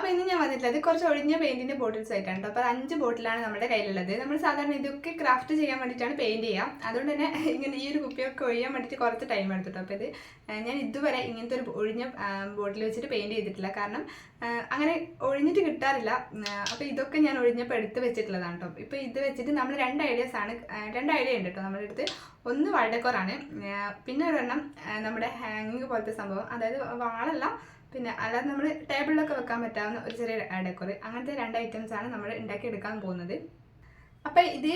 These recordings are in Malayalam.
അപ്പോൾ ഇന്ന് ഞാൻ വന്നിട്ടുള്ളത് കുറച്ച് ഒഴിഞ്ഞ പെയിൻറ്റിൻ്റെ ബോട്ടിൽസ് ആയിട്ടാണ് കേട്ടോ. അപ്പോൾ 5 ബോട്ടിലാണ് നമ്മുടെ കയ്യിലുള്ളത്. നമ്മൾ സാധാരണ ഇതൊക്കെ ക്രാഫ്റ്റ് ചെയ്യാൻ വേണ്ടിയിട്ടാണ് പെയിൻറ്റ് ചെയ്യുക. അതുകൊണ്ട് തന്നെ ഇങ്ങനെ ഈ ഒരു കുപ്പിയൊക്കെ ഒഴിയാൻ വേണ്ടിയിട്ട് കുറച്ച് ടൈം എടുത്തിട്ടോ. അപ്പോൾ ഇത് ഞാൻ ഇതുവരെ ഇങ്ങനത്തെ ഒരു ഒഴിഞ്ഞ ബോട്ടിൽ വെച്ചിട്ട് പെയിൻറ്റ് ചെയ്തിട്ടില്ല, കാരണം അങ്ങനെ ഒഴിഞ്ഞിട്ട് കിട്ടാറില്ല. അപ്പോൾ ഇതൊക്കെ ഞാൻ ഒഴിഞ്ഞപ്പോൾ എടുത്ത് വെച്ചിട്ടുള്ളതാണ് കേട്ടോ. ഇപ്പോൾ ഇത് വെച്ചിട്ട് നമ്മൾ 2 ഐഡിയ ഉണ്ട് കേട്ടോ നമ്മുടെ അടുത്ത്. ഒന്ന് വാൾഡെക്കോറാണ്, പിന്നെ ഒരെണ്ണം നമ്മുടെ ഹാങ്ങിങ് പോലത്തെ സംഭവം, അതായത് വാളല്ല, പിന്നെ അല്ലാതെ നമ്മൾ ടേബിളിലൊക്കെ വെക്കാൻ പറ്റാവുന്ന ഒരു ചെറിയ ഡെക്കോർ. അങ്ങനത്തെ 2 ഐറ്റംസാണ് നമ്മൾ ഉണ്ടാക്കിയെടുക്കാൻ പോകുന്നത്. അപ്പോൾ ഇത്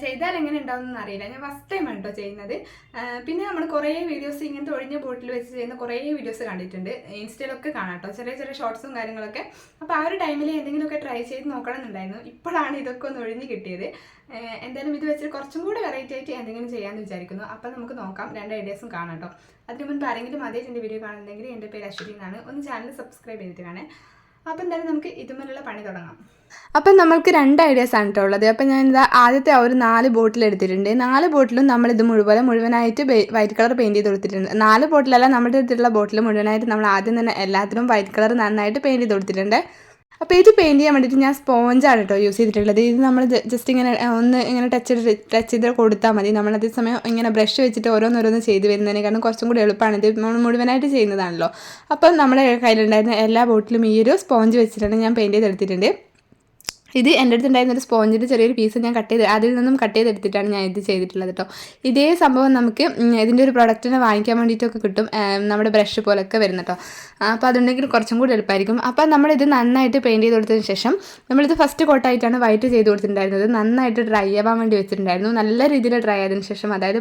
ചെയ്താൽ എങ്ങനെ ഉണ്ടാവുമെന്ന് അറിയില്ല, ഞാൻ ഫസ്റ്റ് ടൈം ആണ് കേട്ടോ ചെയ്യുന്നത്. പിന്നെ നമ്മൾ കുറേ വീഡിയോസ് ഇങ്ങനത്തെ ഒഴിഞ്ഞ ബോട്ടിൽ വെച്ച് ചെയ്യുന്ന കുറേ വീഡിയോസ് കണ്ടിട്ടുണ്ട്, ഇൻസ്റ്റയിലൊക്കെ കാണാം കേട്ടോ, ചെറിയ ചെറിയ ഷോർട്സും കാര്യങ്ങളൊക്കെ. അപ്പോൾ ആ ഒരു ടൈമിൽ എന്തെങ്കിലുമൊക്കെ ട്രൈ ചെയ്ത് നോക്കണം എന്നുണ്ടായിരുന്നു. ഇപ്പോഴാണ് ഇതൊക്കെ ഒന്ന് ഒഴിഞ്ഞ് കിട്ടിയത്. എന്തായാലും ഇത് വെച്ചിട്ട് കുറച്ചും കൂടി വെറൈറ്റി ആയിട്ട് എന്തെങ്കിലും ചെയ്യാമെന്ന് വിചാരിക്കുന്നു. അപ്പോൾ നമുക്ക് നോക്കാം, 2 ഐഡിയാസും കാണാം കേട്ടോ. അതിന് മുൻപ് ആരെങ്കിലും ആദ്യമായിട്ട് എൻ്റെ വീഡിയോ കാണുന്നുണ്ടെങ്കിൽ എൻ്റെ പേര് അശ്വതി എന്നാണ്, ഒന്ന് ചാനൽ സബ്സ്ക്രൈബ് ചെയ്തിട്ട് കാണേ. അപ്പോൾ എന്തായാലും നമുക്ക് ഇതുമുള്ള പണി തുടങ്ങാം. അപ്പം നമ്മൾക്ക് 2 ഐഡിയാസ് ആണ് കേട്ടോ ഉള്ളത്. അപ്പം ഞാനിതാ ആദ്യത്തെ ഒരു 4 ബോട്ടിൽ എടുത്തിട്ടുണ്ട്. 4 ബോട്ടിലും നമ്മളിത് മുഴുവനായിട്ട് വൈറ്റ് കളർ പെയിൻറ്റ് ചെയ്ത് കൊടുത്തിട്ടുണ്ട്. 4 ബോട്ടിലല്ല, നമ്മുടെ അടുത്തുള്ള ബോട്ടിൽ മുഴുവനായിട്ട് നമ്മൾ ആദ്യം തന്നെ എല്ലാത്തിലും വൈറ്റ് കളർ നന്നായിട്ട് പെയിൻറ്റ് ചെയ്ത് കൊടുത്തിട്ടുണ്ട്. അപ്പോൾ ഇത് പെയിൻറ്റ് ചെയ്യാൻ വേണ്ടിയിട്ട് ഞാൻ സ്പോഞ്ചാണ് കേട്ടോ യൂസ് ചെയ്തിട്ടുള്ളത്. ഇത് നമ്മൾ ജസ്റ്റ് ഇങ്ങനെ ഇങ്ങനെ ടച്ച് ചെയ്ത് കൊടുത്താൽ മതി. നമ്മൾ അതേസമയം ഇങ്ങനെ ബ്രഷ് വെച്ചിട്ട് ഓരോന്നോരോന്ന് ചെയ്ത് വരുന്നതിനേക്കാളും കുറച്ചും കൂടി എളുപ്പമാണ്. ഇത് നമ്മൾ മുഴുവനായിട്ട് ചെയ്യുന്നതാണല്ലോ. അപ്പം നമ്മുടെ കയ്യിലുണ്ടായിരുന്ന എല്ലാ ബോട്ടിലും ഈ ഒരു സ്പോഞ്ച് വെച്ചിട്ടാണ് ഞാൻ പെയിൻറ്റ് ചെയ്തെടുത്തിട്ടുണ്ട്. ഇത് എൻ്റെ അടുത്തുണ്ടായിരുന്ന ഒരു സ്പോഞ്ചിൻ്റെ ചെറിയൊരു പീസ് ഞാൻ അതിൽ നിന്നും കട്ട് ചെയ്തെടുത്തിട്ടാണ് ഞാൻ ഇത് ചെയ്തിട്ടുള്ളത് കേട്ടോ. ഇതേ സംഭവം നമുക്ക് ഇതിൻ്റെ ഒരു പ്രൊഡക്റ്റിനെ വാങ്ങിക്കാൻ വേണ്ടിയിട്ടൊക്കെ കിട്ടും, നമ്മുടെ ബ്രഷ് പോലൊക്കെ വരുന്ന കേട്ടോ. അപ്പോൾ അതുണ്ടെങ്കിൽ കുറച്ചും കൂടി എളുപ്പമായിരിക്കും. അപ്പോൾ നമ്മളിത് നന്നായിട്ട് പെയിൻറ്റ് ചെയ്ത് കൊടുത്തതിന് ശേഷം നമ്മളിത് ഫസ്റ്റ് കോട്ടായിട്ടാണ് വൈറ്റ് ചെയ്ത് കൊടുത്തിട്ടുണ്ടായിരുന്നത്. നന്നായിട്ട് ഡ്രൈ ആവാൻ വേണ്ടി വെച്ചിട്ടുണ്ടായിരുന്നു. നല്ല രീതിയിൽ ഡ്രൈ ആയതിനു ശേഷം, അതായത്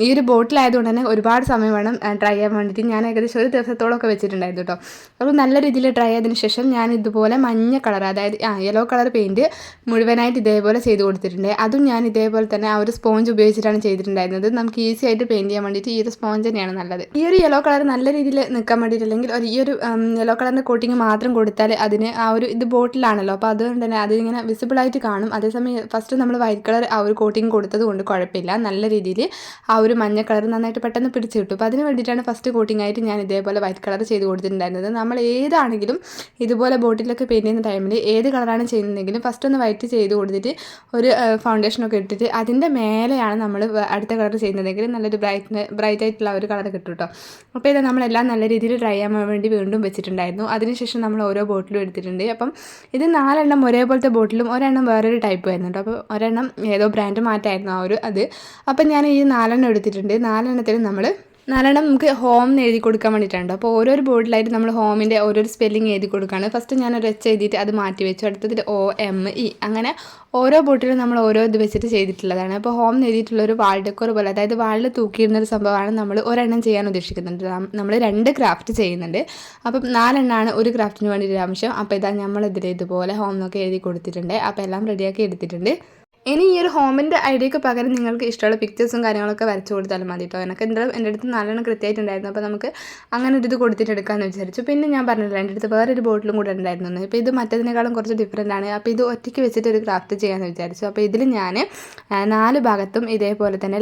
ഈ ഒരു ബോട്ടിലായതുകൊണ്ട് തന്നെ ഒരുപാട് സമയം വേണം ഡ്രൈ ആവാൻ വേണ്ടിയിട്ട്. ഞാൻ ഏകദേശം ഒരു ദിവസത്തോളമൊക്കെ വെച്ചിട്ടുണ്ടായിരുന്നു കേട്ടോ. അപ്പോൾ നല്ല രീതിയിൽ ഡ്രൈ ആയതിനു ശേഷം ഞാൻ ഇതുപോലെ മഞ്ഞ കളർ, അതായത് യെല്ലോ കളർ പെയിൻറ്റ് മുഴുവനായിട്ട് ഇതേപോലെ ചെയ്ത് കൊടുത്തിട്ടുണ്ട്. അതും ഞാൻ ഇതേപോലെ തന്നെ ആ ഒരു സ്പോഞ്ച് ഉപയോഗിച്ചിട്ടാണ് ചെയ്തിട്ടുണ്ടായിരുന്നത്. നമുക്ക് ഈസി ആയിട്ട് പെയിൻറ്റ് ചെയ്യാൻ വേണ്ടിയിട്ട് ഈ ഒരു സ്പോഞ്ച് തന്നെയാണ് നല്ലത്. ഈ ഒരു യെല്ലോ കളർ നല്ല രീതിയിൽ നിൽക്കാൻ വേണ്ടിയിട്ട്, അല്ലെങ്കിൽ ഈ ഒരു യെല്ലോ കളറിൻ്റെ കോട്ടിങ് മാത്രം കൊടുത്താൽ അതിന് ഇത് ബോട്ടിലാണല്ലോ, അപ്പോൾ അതുകൊണ്ട് തന്നെ അതിങ്ങനെ വിസിബിളായിട്ട് കാണും. അതേസമയം ഫസ്റ്റ് നമ്മൾ വൈറ്റ് കളർ ആ ഒരു കോട്ടിങ് കൊടുത്തത് കൊണ്ട് കുഴപ്പമില്ല, നല്ല രീതിയിൽ ആ ഒരു മഞ്ഞ കളർ നന്നായിട്ട് പെട്ടെന്ന് പിടിച്ച് കിട്ടും. അപ്പോൾ അതിന് വേണ്ടിയിട്ടാണ് ഫസ്റ്റ് കോട്ടിംഗ് ആയിട്ട് ഞാൻ ഇതേപോലെ വൈറ്റ് കളർ ചെയ്ത് കൊടുത്തിട്ടുണ്ടായിരുന്നത്. നമ്മൾ ഏതാണെങ്കിലും ഇതുപോലെ ബോട്ടിലൊക്കെ പെയിൻറ്റ് ചെയ്യുന്ന ടൈമിൽ ഏത് കളറാണ് ചെയ്യുന്നതെങ്കിലും ഫസ്റ്റ് ഒന്ന് വൈറ്റ് ചെയ്ത് കൊടുത്തിട്ട് ഒരു ഫൗണ്ടേഷനൊക്കെ ഇട്ടിട്ട് അതിൻ്റെ മേലെയാണ് നമ്മൾ അടുത്ത കളർ ചെയ്യുന്നതെങ്കിൽ നല്ലൊരു ബ്രൈറ്റ് ആയിട്ടുള്ള ഒരു കളർ കിട്ടും കേട്ടോ. അപ്പോൾ ഇത് നമ്മളെല്ലാം നല്ല രീതിയിൽ ഡ്രൈ ആവാൻ വേണ്ടി വീണ്ടും വെച്ചിട്ടുണ്ടായിരുന്നു. അതിനുശേഷം നമ്മൾ ഓരോ ബോട്ടിലും എടുത്തിട്ടുണ്ട്. അപ്പം ഇത് 4 എണ്ണം ഒരേപോലത്തെ ബോട്ടിലും ഒരെണ്ണം വേറൊരു ടൈപ്പ് ആയിരുന്നു കേട്ടോ. അപ്പോൾ ഒരെണ്ണം ഏതോ ബ്രാൻഡ് മാറ്റായിരുന്നു അത്. അപ്പം ഞാൻ ഈ 4 എണ്ണം എടുത്തിട്ടുണ്ട്. 4 എണ്ണത്തിൽ നമ്മൾ 4 എണ്ണം നമുക്ക് ഹോം എന്ന് എഴുതി കൊടുക്കാൻ വേണ്ടിയിട്ടുണ്ട്. അപ്പോൾ ഓരോരു ബോർഡിലായിട്ട് നമ്മൾ ഹോമിൻ്റെ ഓരോരു സ്പെല്ലിങ് എഴുതി കൊടുക്കുകയാണ്. ഫസ്റ്റ് ഞാനൊരു എച്ച് എഴുതിയിട്ട് അത് മാറ്റി വെച്ചു. അടുത്തതിൽ OME, അങ്ങനെ ഓരോ ബോട്ടിലും നമ്മൾ ഓരോ ഇത് വെച്ചിട്ട് ചെയ്തിട്ടുള്ളതാണ്. അപ്പോൾ ഹോം എന്ന് എഴുതിയിട്ടുള്ളൊരു വാൾ ഡെക്കോർ പോലെ, അതായത് വാളിൽ തൂക്കിയിരുന്നൊരു സംഭവമാണ് നമ്മൾ ഒരെണ്ണം ചെയ്യാൻ ഉദ്ദേശിക്കുന്നുണ്ട്. നമ്മൾ 2 ക്രാഫ്റ്റ് ചെയ്യുന്നുണ്ട്. അപ്പം 4 എണ്ണമാണ് ഒരു ക്രാഫ്റ്റിന് വേണ്ടിയിട്ട് ആവശ്യം. അപ്പോൾ ഇതാ നമ്മളിതിൽ ഇതുപോലെ ഹോം എന്നൊക്കെ എഴുതി കൊടുത്തിട്ടുണ്ട്. അപ്പോൾ എല്ലാം റെഡിയാക്കി എടുത്തിട്ടുണ്ട്. ഇനി ഈ ഒരു ഹോമിൻ്റെ ഐഡിയക്ക് പകരം നിങ്ങൾക്ക് ഇഷ്ടമുള്ള പിക്ചേഴ്സും കാര്യങ്ങളൊക്കെ വരച്ച് കൊടുത്താലും മതി കേട്ടോ. എനിക്ക് എന്തായാലും എൻ്റെ അടുത്ത് 4 എണ്ണം കൃത്യമായിട്ടുണ്ടായിരുന്നു. അപ്പോൾ നമുക്ക് അങ്ങനെ ഒരു ഇത് കൊടുത്തിട്ട് എടുക്കാമെന്ന് വിചാരിച്ചു. പിന്നെ ഞാൻ പറഞ്ഞില്ല, എൻ്റെ അടുത്ത് വേറൊരു ബോട്ടിലും കൂടെ ഉണ്ടായിരുന്നു. ഇപ്പോൾ ഇത് മറ്റതിനേക്കാളും കുറച്ച് ഡിഫറൻ്റ് ആണ്. അപ്പോൾ ഇത് ഒറ്റയ്ക്ക് വെച്ചിട്ട് ഒരു ക്രാഫ്റ്റ് ചെയ്യാമെന്ന് വിചാരിച്ചു. അപ്പോൾ ഇതിൽ ഞാൻ 4 ഭാഗത്തും ഇതേപോലെ തന്നെ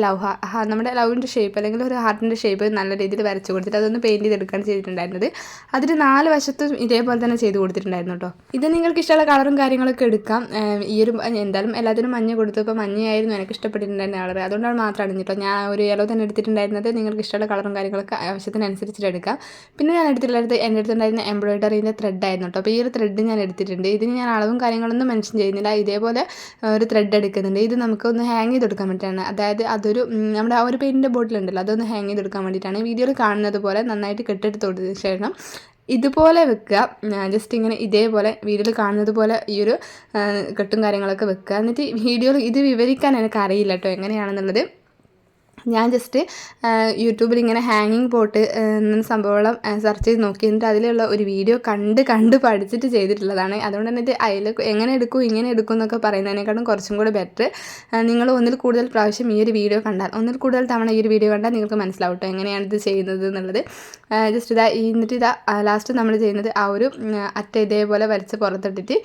നമ്മുടെ ലവിൻ്റെ ഷേപ്പ് അല്ലെങ്കിൽ ഒരു ഹാർട്ടിൻ്റെ ഷേപ്പ് നല്ല രീതിയിൽ വരച്ച് കൊടുത്തിട്ട് അതൊന്ന് പെയിൻറ്റ് ചെയ്തെടുക്കുകയാണ് ചെയ്തിട്ടുണ്ടായിരുന്നത്. അതിൽ 4 വശത്തും ഇതേപോലെ തന്നെ ചെയ്ത് കൊടുത്തിട്ടുണ്ടായിരുന്നു കേട്ടോ. ഇത് നിങ്ങൾക്ക് ഇഷ്ടമുള്ള കളറും കാര്യങ്ങളൊക്കെ എടുക്കാം. ഈ ഒരു എന്തായാലും എല്ലാത്തിനും മഞ്ഞ കൊടുത്തപ്പോൾ മഞ്ഞയായിരുന്നു എനിക്ക് ഇഷ്ടപ്പെട്ടിട്ടുണ്ടായിരുന്ന കളർ, അതുകൊണ്ടാണ് മാത്രമാണ് കേട്ടോ. ഞാൻ ഒരു യെല്ലോ തന്നെ എടുത്തിട്ടുണ്ടായിരുന്നത്. നിങ്ങൾക്ക് ഇഷ്ടമുള്ള കളറും കാര്യങ്ങളൊക്കെ ആവശ്യത്തിനനുസരിച്ചിട്ട് എടുക്കാം. പിന്നെ ഞാൻ എടുത്തിട്ടുള്ളത് എൻ്റെ അടുത്തുണ്ടായിരുന്ന എംബ്രോയിഡറിൻ്റെ ത്രെഡായിരുന്നു കേട്ടോ. അപ്പോൾ ഈ ഒരു ത്രെഡ് ഞാൻ എടുത്തിട്ടുണ്ട്. ഇതിന് ഞാൻ അളവും കാര്യങ്ങളൊന്നും മെൻഷൻ ചെയ്യുന്നില്ല. ഇതേപോലെ ഒരു ത്രെഡ് എടുക്കുന്നുണ്ട്. ഇത് നമുക്കൊന്ന് ഹാങ് ചെയ്ത് കൊടുക്കാൻ വേണ്ടിയിട്ടാണ്. അതായത് അതൊരു നമ്മുടെ ആ ഒരു പെയിൻറ്റിൻ്റെ ബോട്ടിലുണ്ടല്ലോ, അതൊന്ന് ഹാങ് ചെയ്ത് കൊടുക്കാൻ വേണ്ടിയിട്ടാണ്. വീഡിയോയിൽ കാണുന്നത് പോലെ നന്നായിട്ട് കെട്ടെടുത്ത് കൊടുത്തതിന് ശേഷം ഇതുപോലെ വെക്കുക. ജസ്റ്റ് ഇങ്ങനെ ഇതേപോലെ വീഡിയോയിൽ കാണുന്നത് പോലെ ഈ ഒരു കെട്ടും കാര്യങ്ങളൊക്കെ വെക്കുക. എന്നിട്ട് വീഡിയോയിൽ ഇത് വിവരിക്കാൻ എനിക്കറിയില്ല കേട്ടോ എങ്ങനെയാണെന്നുള്ളത്. ഞാൻ ജസ്റ്റ് യൂട്യൂബിൽ ഇങ്ങനെ ഹാങ്ങിങ് പോട്ട് എന്ന സംഭവം സെർച്ച് ചെയ്ത് നോക്കി, എന്നിട്ട് അതിലുള്ള ഒരു വീഡിയോ കണ്ട് പഠിച്ചിട്ട് ചെയ്തിട്ടുള്ളതാണ്. അതുകൊണ്ട് തന്നെ ഇത് എങ്ങനെ എടുക്കും ഇങ്ങനെ എടുക്കും എന്നൊക്കെ പറയുന്നതിനേക്കാളും കുറച്ചും കൂടെ ബെറ്റർ നിങ്ങൾ ഒന്നിൽ കൂടുതൽ പ്രാവശ്യം ഈ ഒരു വീഡിയോ കണ്ടാൽ, ഒന്നിൽ കൂടുതൽ തവണ ഈ ഒരു വീഡിയോ കണ്ടാൽ നിങ്ങൾക്ക് മനസ്സിലാവും കേട്ടോ എങ്ങനെയാണ് ഇത് ചെയ്യുന്നത് എന്നുള്ളത്. ജസ്റ്റ് എന്നിട്ട് ലാസ്റ്റ് നമ്മൾ ചെയ്യുന്നത് ആ ഒരു അറ്റ ഇതേപോലെ വരച്ച് പുറത്തിട്ടിട്ട്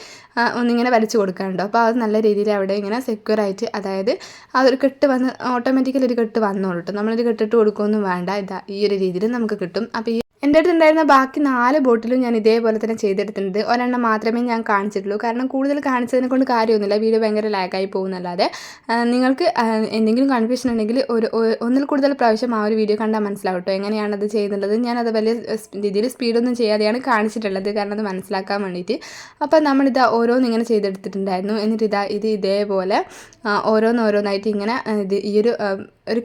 ഒന്നിങ്ങനെ വരച്ച് കൊടുക്കാനുണ്ടോ. അപ്പോൾ അത് നല്ല രീതിയിൽ അവിടെ ഇങ്ങനെ സെക്യൂറായിട്ട്, അതായത് അതൊരു കെട്ട് വന്ന് ഓട്ടോമാറ്റിക്കലി ഒരു കെട്ട് വന്നോളൂ കേട്ടോ. നമ്മളൊരു കെട്ടിട്ട് കൊടുക്കുകയൊന്നും വേണ്ട. ഈ ഒരു രീതിയിൽ നമുക്ക് കിട്ടും. അപ്പോൾ എൻ്റെ അടുത്ത് ഉണ്ടായിരുന്ന ബാക്കി 4 ബോട്ടിലും ഞാൻ ഇതേപോലെ തന്നെ ചെയ്തെടുത്തിട്ടുണ്ട്. ഒരെണ്ണം മാത്രമേ ഞാൻ കാണിച്ചിട്ടുള്ളൂ. കാരണം കൂടുതൽ കാണിച്ചതിനെ കൊണ്ട് കാര്യമൊന്നുമില്ല, വീഡിയോ ഭയങ്കര ലാഗായി പോകുന്നല്ലാതെ. നിങ്ങൾക്ക് എന്തെങ്കിലും കൺഫ്യൂഷൻ ഉണ്ടെങ്കിൽ ഒന്നിൽ കൂടുതൽ പ്രാവശ്യം ആ ഒരു വീഡിയോ കണ്ടാൽ മനസ്സിലാവും കേട്ടോ എങ്ങനെയാണത് ചെയ്യുന്നുള്ളത്. ഞാനത് വലിയ രീതിയിൽ സ്പീഡൊന്നും ചെയ്യാതെയാണ് കാണിച്ചിട്ടുള്ളത്, കാരണം അത് മനസ്സിലാക്കാൻ വേണ്ടിയിട്ട്. അപ്പോൾ നമ്മളിത് ഓരോന്നിങ്ങനെ ചെയ്തെടുത്തിട്ടുണ്ടായിരുന്നു. എന്നിട്ട് ഇത് ഇതേപോലെ ഓരോന്നായിട്ട് ഇങ്ങനെ ഒരു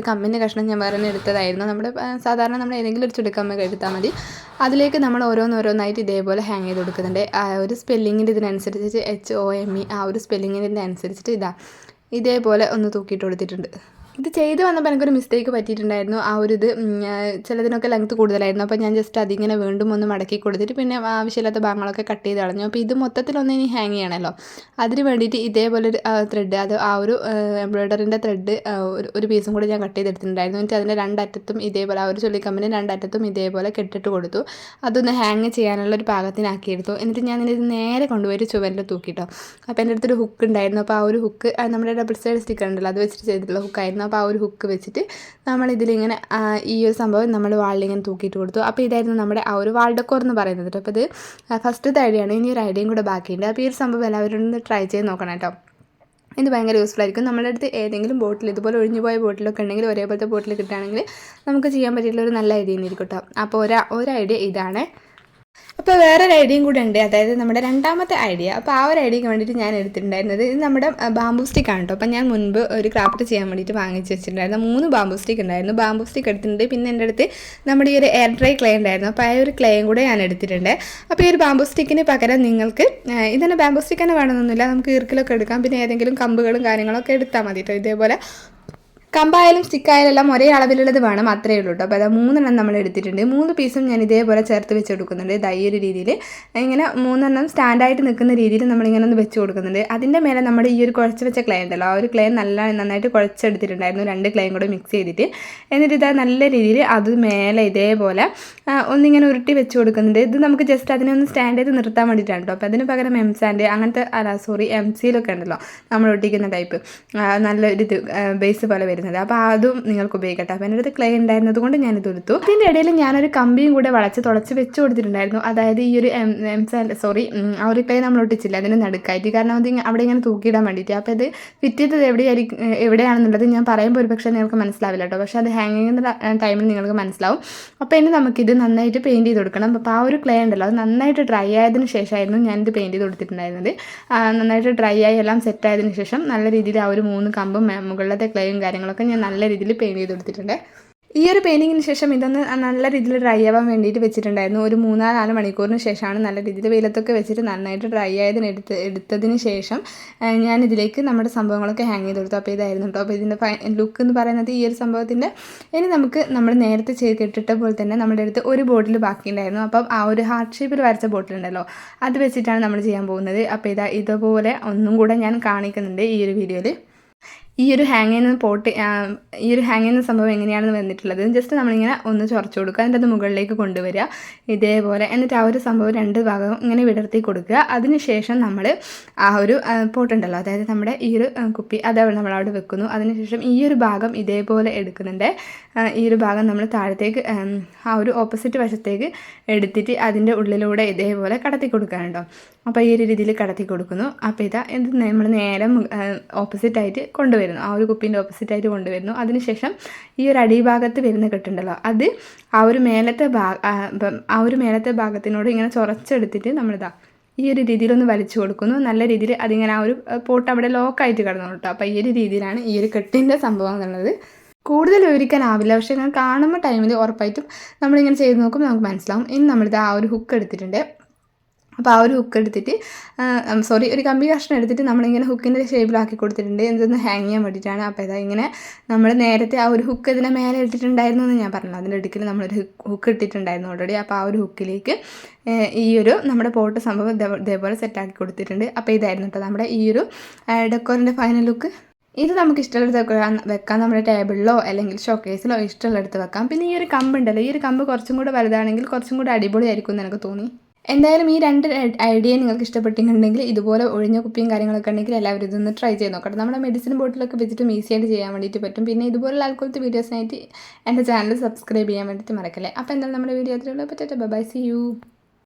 കമ്പിൻ്റെ കഷ്ണം ഞാൻ വേറെ എടുത്തതായിരുന്നു. സാധാരണ നമ്മൾ ഏതെങ്കിലും ഒരു ചുടുക്കമ്പ് എടുത്താൽ മതി. അതിലേക്ക് നമ്മൾ ഓരോന്നായിട്ട് ഇതേപോലെ ഹാങ് ചെയ്ത് കൊടുക്കുന്നുണ്ട്. ഒരു സ്പെല്ലിങ്ങിൻ്റെ ഇതിനനുസരിച്ച് HOME ആ ഒരു സ്പെല്ലിങ്ങിൻ്റെ അനുസരിച്ചിട്ട് ഇതേപോലെ ഒന്ന് തൂക്കിയിട്ട് കൊടുത്തിട്ടുണ്ട്. ഇത് ചെയ്ത് വന്നപ്പോൾ എനിക്കൊരു മിസ്റ്റേക്ക് പറ്റിയിട്ടുണ്ടായിരുന്നു. ചിലതിനൊക്കെ ലെങ്ത്ത് കൂടുതലായിരുന്നു. അപ്പോൾ ഞാൻ ജസ്റ്റ് അതിങ്ങനെ വീണ്ടും ഒന്ന് മടക്കി കൊടുത്തിട്ട് പിന്നെ ആവശ്യമില്ലാത്ത ഭാഗങ്ങളൊക്കെ കട്ട് ചെയ്ത് കളഞ്ഞു. അപ്പോൾ ഇത് മൊത്തത്തിലൊന്ന് ഇനി ഹാങ് ചെയ്യണമല്ലോ, അതിന് വേണ്ടിയിട്ട് ഇതേപോലെ ഒരു ത്രെഡ്, അത് ആ ഒരു എംബ്രോയ്ഡറിൻ്റെ ത്രെഡ് ഒരു പീസും കൂടി ഞാൻ കട്ട് ചെയ്തെടുത്തിട്ടുണ്ടായിരുന്നു. എന്നിട്ട് അതിൻ്റെ രണ്ടറ്റത്തും ഇതേപോലെ, ആ ഒരു ചുള്ളിക്കമ്പിൻ്റെ രണ്ടറ്റത്തും ഇതേപോലെ കെട്ടിട്ട് കൊടുത്തു. അതൊന്ന് ഹാങ് ചെയ്യാനുള്ള ഒരു പാകത്തിനാക്കിയെടുത്തു. എന്നിട്ട് ഞാൻ ഇത് നേരെ കൊണ്ടുപോയി ചുവരിൽ തൂക്കിട്ടോ. അപ്പോൾ എൻ്റെ അടുത്തൊരു ഹുക്ക് ഉണ്ടായിരുന്നു. അപ്പോൾ ആ ഒരു ഹുക്ക് നമ്മുടെ ഡബിൾ സൈഡ് സ്റ്റിക്കർ ഉണ്ടല്ലോ, അത് വെച്ചിട്ട് ചെയ്തിട്ടുള്ള ഹുക്കായിരുന്നു. അപ്പോൾ ആ ഒരു ഹുക്ക് വെച്ചിട്ട് നമ്മളിതിലിങ്ങനെ ഈ ഒരു സംഭവം നമ്മൾ വാളിലിങ്ങനെ തൂക്കിയിട്ട് കൊടുത്തു. അപ്പോൾ ഇതായിരുന്നു നമ്മുടെ ആ ഒരു വാൾ ഡെക്കോർ എന്ന് പറയുന്നത്. അപ്പോൾ ഇത് ഫസ്റ്റത്തെ ഐഡിയയാണ്. ഇനി ഒരു ഐഡിയയും കൂടെ ബാക്കിയുണ്ട്. അപ്പോൾ ഈ ഒരു സംഭവം എല്ലാവരും ഒന്ന് ട്രൈ ചെയ്ത് നോക്കണം കേട്ടോ. ഇത് ഭയങ്കര യൂസ്ഫുൾ ആയിരിക്കും. നമ്മുടെ അടുത്ത് ഏതെങ്കിലും ബോട്ടിൽ ഇതുപോലെ ഒഴിഞ്ഞു പോയ ബോട്ടിലൊക്കെ ഉണ്ടെങ്കിൽ, ഒരേപോലത്തെ ബോട്ടിൽ കിട്ടുകയാണെങ്കിൽ നമുക്ക് ചെയ്യാൻ പറ്റിയിട്ടുള്ള ഒരു നല്ല ഐഡിയ ആയിരിക്കും കേട്ടോ. അപ്പോൾ ഒരു ഐഡിയ ഇതാണ്. അപ്പോൾ വേറൊരു ഐഡിയയും കൂടെ ഉണ്ട്, അതായത് നമ്മുടെ രണ്ടാമത്തെ ഐഡിയ. അപ്പോൾ ആ ഒരു ഐഡിയക്ക് വേണ്ടിയിട്ട് ഞാൻ എടുത്തിട്ടുണ്ടായിരുന്നത് ഇത് നമ്മുടെ ബാംബൂ സ്റ്റിക്കാണ് കേട്ടോ. അപ്പോൾ ഞാൻ മുൻപ് ഒരു ക്രാഫ്റ്റ് ചെയ്യാൻ വേണ്ടിയിട്ട് വാങ്ങിച്ച് വെച്ചിട്ടുണ്ടായിരുന്നു. 3 ബാംബൂ സ്റ്റിക്ക് ഉണ്ടായിരുന്നു. ബാംബൂ സ്റ്റിക്ക് എടുത്തിട്ടുണ്ട്. പിന്നെ എൻ്റെ അടുത്ത് നമ്മുടെ ഈ ഒരു എയർ ഡ്രൈ ക്ലേ ഉണ്ടായിരുന്നു. അപ്പോൾ ആ ഒരു ക്ലേയും കൂടെ ഞാൻ എടുത്തിട്ടുണ്ട്. അപ്പോൾ ഈ ഒരു ബാംബൂ സ്റ്റിക്കിന് പകരം നിങ്ങൾക്ക് ഇതന്നെ ബാംബൂ സ്റ്റിക്ക് തന്നെ വേണമെന്നൊന്നുമില്ല, നമുക്ക് ഈർക്കിലൊക്കെ എടുക്കാം. പിന്നെ ഏതെങ്കിലും കമ്പുകളും കാര്യങ്ങളൊക്കെ എടുത്താൽ മതി കേട്ടോ. ഇതേപോലെ കമ്പായാലും സ്റ്റിക്കായാലും എല്ലാം ഒരേ അളവിലുള്ളത് വേണം, അത്രയേ ഉള്ളൂ കേട്ടോ. അപ്പോൾ അത് 3 നമ്മൾ എടുത്തിട്ടുണ്ട്. 3 പീസും ഞാൻ ഇതേപോലെ ചേർത്ത് വെച്ച് കൊടുക്കുന്നുണ്ട്. ഈ ഒരു രീതിയിൽ ഇങ്ങനെ 3 സ്റ്റാൻഡായിട്ട് നിൽക്കുന്ന രീതിയിൽ നമ്മളിങ്ങനെ ഒന്ന് വെച്ച് കൊടുക്കുന്നുണ്ട്. അതിൻ്റെ മേലെ നമ്മുടെ ഈ ഒരു കുഴച്ച് വെച്ച ക്ലേ ഉണ്ടല്ലോ, ആ ഒരു ക്ലേ നന്നായിട്ട് കുഴച്ചെടുത്തിട്ടുണ്ടായിരുന്നു, 2 ക്ലേയും കൂടെ മിക്സ് ചെയ്തിട്ട്. എന്നിട്ട് ഇത് നല്ല രീതിയിൽ അത് മേലെ ഇതേപോലെ ഒന്നിങ്ങനെ ഉരുട്ടി വെച്ച് കൊടുക്കുന്നുണ്ട്. ഇത് നമുക്ക് ജസ്റ്റ് അതിനെ ഒന്ന് സ്റ്റാൻഡ് ചെയ്ത് നിർത്താൻ വേണ്ടിയിട്ടാണ് കേട്ടോ. അപ്പോൾ അതിന് പകരം എംസാൻഡ് അങ്ങനത്തെ MC-ലൊക്കെ ഉണ്ടല്ലോ നമ്മൾ ഒട്ടിക്കുന്ന ടൈപ്പ്, നല്ലൊരു ബേസ് പോലെ വരുന്നത്. അപ്പോൾ അതും നിങ്ങൾക്ക് ഉപയോഗിക്കട്ടെ. അപ്പോൾ എൻ്റെ അടുത്ത് ക്ലേ ഉണ്ടായിരുന്നത് കൊണ്ട് ഞാനിത് എടുത്തു. ഇതിൻ്റെ ഇടയിൽ ഞാനൊരു കമ്പിയും കൂടെ തുളച്ച് വെച്ച് കൊടുത്തിട്ടുണ്ടായിരുന്നു. അതായത് ഈ ഒരു ആ ഒരു ക്ലേ നമ്മൾ ഒട്ടിച്ചില്ല, അതിന് നടുക്കായിട്ട്, കാരണം അത് അവിടെ ഇങ്ങനെ തൂക്കിയിടാൻ വേണ്ടിയിട്ട്. അപ്പോൾ ഇത് ഫിറ്റ് ചെയ്തത് എവിടെയാണെന്നുള്ളത് ഞാൻ പറയുമ്പോൾ ഒരു പക്ഷേ നിങ്ങൾക്ക് മനസ്സിലാവില്ല കേട്ടോ, പക്ഷേ അത് ഹാങ് ചെയ്യുന്ന ടൈമിൽ നിങ്ങൾക്ക് മനസ്സിലാവും. അപ്പോൾ ഇനി നമുക്കിത് നന്നായിട്ട് പെയിൻറ്റ് ചെയ്ത് കൊടുക്കണം. അപ്പോൾ ആ ഒരു ക്ലേ ഉണ്ടല്ലോ, അത് നന്നായിട്ട് ഡ്രൈ ആയതിനു ശേഷമായിരുന്നു ഞാനിത് പെയിൻറ്റ് ചെയ്ത് കൊടുത്തിട്ടുണ്ടായിരുന്നത്. നന്നായിട്ട് ഡ്രൈ ആയി എല്ലാം സെറ്റ് ആയതിനു ശേഷം നല്ല രീതിയിൽ ആ ഒരു 3 കമ്പും മുകളിലത്തെ ക്ലേയും കാര്യങ്ങളൊക്കെ ഞാൻ നല്ല രീതിയിൽ പെയിൻറ്റ് ചെയ്ത് കൊടുത്തിട്ടുണ്ട്. ഈ ഒരു പെയിൻറ്റിങ്ങിന് ശേഷം ഇതൊന്ന് നല്ല രീതിയിൽ ഡ്രൈ ആവാൻ വേണ്ടിയിട്ട് വെച്ചിട്ടുണ്ടായിരുന്നു. ഒരു 3-4 മണിക്കൂറിന് ശേഷമാണ് നല്ല രീതിയിൽ വെയിലത്തൊക്കെ വെച്ചിട്ട് നന്നായിട്ട് ഡ്രൈ എടുത്തതിന് ശേഷം ഞാനിതിലേക്ക് നമ്മുടെ സംഭവങ്ങളൊക്കെ ഹാങ് ചെയ്ത് കൊടുത്തു. അപ്പോൾ ഇതായിരുന്നു കേട്ടോ. അപ്പോൾ ഇതിൻ്റെ ലുക്ക് എന്ന് പറയുന്നത് ഈ ഒരു സംഭവത്തിൻ്റെ. ഇനി നമുക്ക് നമ്മൾ നേരത്തെ കെട്ടിട്ട പോലെ തന്നെ നമ്മുടെ അടുത്ത് ഒരു ബോട്ടിൽ ബാക്കിയുണ്ടായിരുന്നു. അപ്പം ആ ഒരു ഹാർട്ട് ഷേപ്പിൽ വരച്ച ബോട്ടിലുണ്ടല്ലോ, അത് വെച്ചിട്ടാണ് നമ്മൾ ചെയ്യാൻ പോകുന്നത്. അപ്പോൾ ഇതുപോലെ ഒന്നും കൂടെ ഞാൻ കാണിക്കുന്നുണ്ട് ഈ ഒരു വീഡിയോയിൽ. ഈ ഒരു ഹാങ് ചെയ്യുന്ന സംഭവം എങ്ങനെയാണെന്ന് വന്നിട്ടുള്ളത്, ജസ്റ്റ് നമ്മളിങ്ങനെ ഒന്ന് ചുരച്ചു കൊടുക്കുക, അതിൻ്റെ അത് മുകളിലേക്ക് കൊണ്ടുവരിക ഇതേപോലെ. എന്നിട്ട് ആ ഒരു സംഭവം 2 ഭാഗവും ഇങ്ങനെ വിടർത്തി കൊടുക്കുക. അതിനുശേഷം നമ്മൾ ആ ഒരു പോട്ടുണ്ടല്ലോ, അതായത് നമ്മുടെ ഈ ഒരു കുപ്പി അത് നമ്മളവിടെ വെക്കുന്നു. അതിനുശേഷം ഈ ഒരു ഭാഗം ഇതേപോലെ എടുക്കുന്നുണ്ട്. ഈ ഒരു ഭാഗം നമ്മൾ താഴത്തേക്ക് ആ ഒരു ഓപ്പോസിറ്റ് വശത്തേക്ക് എടുത്തിട്ട് അതിൻ്റെ ഉള്ളിലൂടെ ഇതേപോലെ കടത്തി കൊടുക്കാനുണ്ടോ. അപ്പോൾ ഈ ഒരു രീതിയിൽ കടത്തി കൊടുക്കുന്നു. അപ്പോൾ ഇത് നമ്മൾ നേരെ ഓപ്പോസിറ്റായിട്ട് കൊണ്ടുവരുന്നു, ആ ഒരു കുപ്പീൻ്റെ ഓപ്പോസിറ്റായിട്ട് കൊണ്ടുവരുന്നു. അതിനുശേഷം ഈ ഒരു അടിഭാഗത്ത് വരുന്ന കെട്ടുണ്ടല്ലോ, അത് ആ ഒരു മേലത്തെ ഭാഗത്തിനോട് ഇങ്ങനെ ചൊറച്ചെടുത്തിട്ട് ഈ ഒരു രീതിയിലൊന്ന് വലിച്ചു കൊടുക്കുന്നു. നല്ല രീതിയിൽ അതിങ്ങനെ ആ ഒരു പോട്ട് അവിടെ ലോക്കായിട്ട് കിടന്നു കേട്ടോ. അപ്പോൾ ഈ ഒരു രീതിയിലാണ് ഈ ഒരു കെട്ടിൻ്റെ സംഭവം എന്നുള്ളത്. കൂടുതൽ വിവരിക്കാനാവില്ല, പക്ഷേ ഞാൻ കാണുമ്പോൾ ടൈമിൽ ഉറപ്പായിട്ടും നമ്മളിങ്ങനെ ചെയ്ത് നോക്കുമ്പോൾ നമുക്ക് മനസ്സിലാവും. ഇനി നമ്മളിത് ആ ഒരു ഹുക്ക് എടുത്തിട്ടുണ്ട്. അപ്പോൾ ആ ഒരു ഹുക്ക് എടുത്തിട്ട് ഒരു കമ്പി കഷ്ണം എടുത്തിട്ട് നമ്മളിങ്ങനെ ഹുക്കിൻ്റെ ഷേപ്പിലാക്കി കൊടുത്തിട്ടുണ്ട്, എന്തൊന്ന് ഹാങ് ചെയ്യാൻ വേണ്ടിയിട്ടാണ്. അപ്പോൾ ഇങ്ങനെ നമ്മൾ നേരത്തെ ആ ഒരു ഹുക്ക് ഇതിനെ മേലെ ഇട്ടിട്ടുണ്ടായിരുന്നു എന്ന് ഞാൻ പറഞ്ഞു. അതിൻ്റെ ഇടയ്ക്ക് നമ്മളൊരു ഹുക്ക് ഇട്ടിട്ടുണ്ടായിരുന്നു ഓൾറെഡി. അപ്പോൾ ആ ഒരു ഹുക്കിലേക്ക് ഈ ഒരു നമ്മുടെ പോട്ട് സംഭവം ഇതേപോലെ സെറ്റാക്കി കൊടുത്തിട്ടുണ്ട്. അപ്പോൾ ഇതായിരുന്നു കേട്ടോ നമ്മുടെ ഈ ഒരു ഡെക്കോറിൻ്റെ ഫൈനൽ ലുക്ക്. ഇത് നമുക്ക് ഇഷ്ടമുള്ളത് വെക്കാം, നമ്മുടെ ടേബിളിലോ അല്ലെങ്കിൽ ഷോക്കേസിലോ ഇഷ്ടമുള്ളടുത്ത് വെക്കാം. പിന്നെ ഈ ഒരു കമ്പ് ഉണ്ടല്ലോ, ഈ ഒരു കമ്പ് കുറച്ചും കൂടെ വലുതാണെങ്കിൽ കുറച്ചും കൂടെ അടിപൊളിയായിരിക്കും എന്ന് എനിക്ക് തോന്നി. എന്തായാലും ഈ 2 ഐഡിയ നിങ്ങൾക്ക് ഇഷ്ടപ്പെട്ടിട്ടുണ്ടെങ്കിൽ ഇതുപോലെ ഒഴിഞ്ഞ കുപ്പിയും കാര്യങ്ങളൊക്കെ ഉണ്ടെങ്കിൽ എല്ലാവരും ഇതൊന്ന് ട്രൈ ചെയ്ത് നോക്കട്ടെ. നമ്മുടെ മെഡിസിൻ ബോട്ടിലൊക്കെ വെച്ചിട്ടും ഈസി ആയിട്ട് ചെയ്യാൻ വേണ്ടിയിട്ട് പറ്റും. പിന്നെ ഇതുപോലുള്ള ആൾക്കാരുടെ വീഡിയോസിനായിട്ട് എൻ്റെ ചാനൽ സബ്സ്ക്രൈബ് ചെയ്യാൻ വേണ്ടിയിട്ട് മറക്കല്ലേ. അപ്പോൾ എന്തായാലും നമ്മുടെ വീഡിയോ അത്രയുള്ളൂ. പറ്റട്ടെ, ബൈ, സീ യു.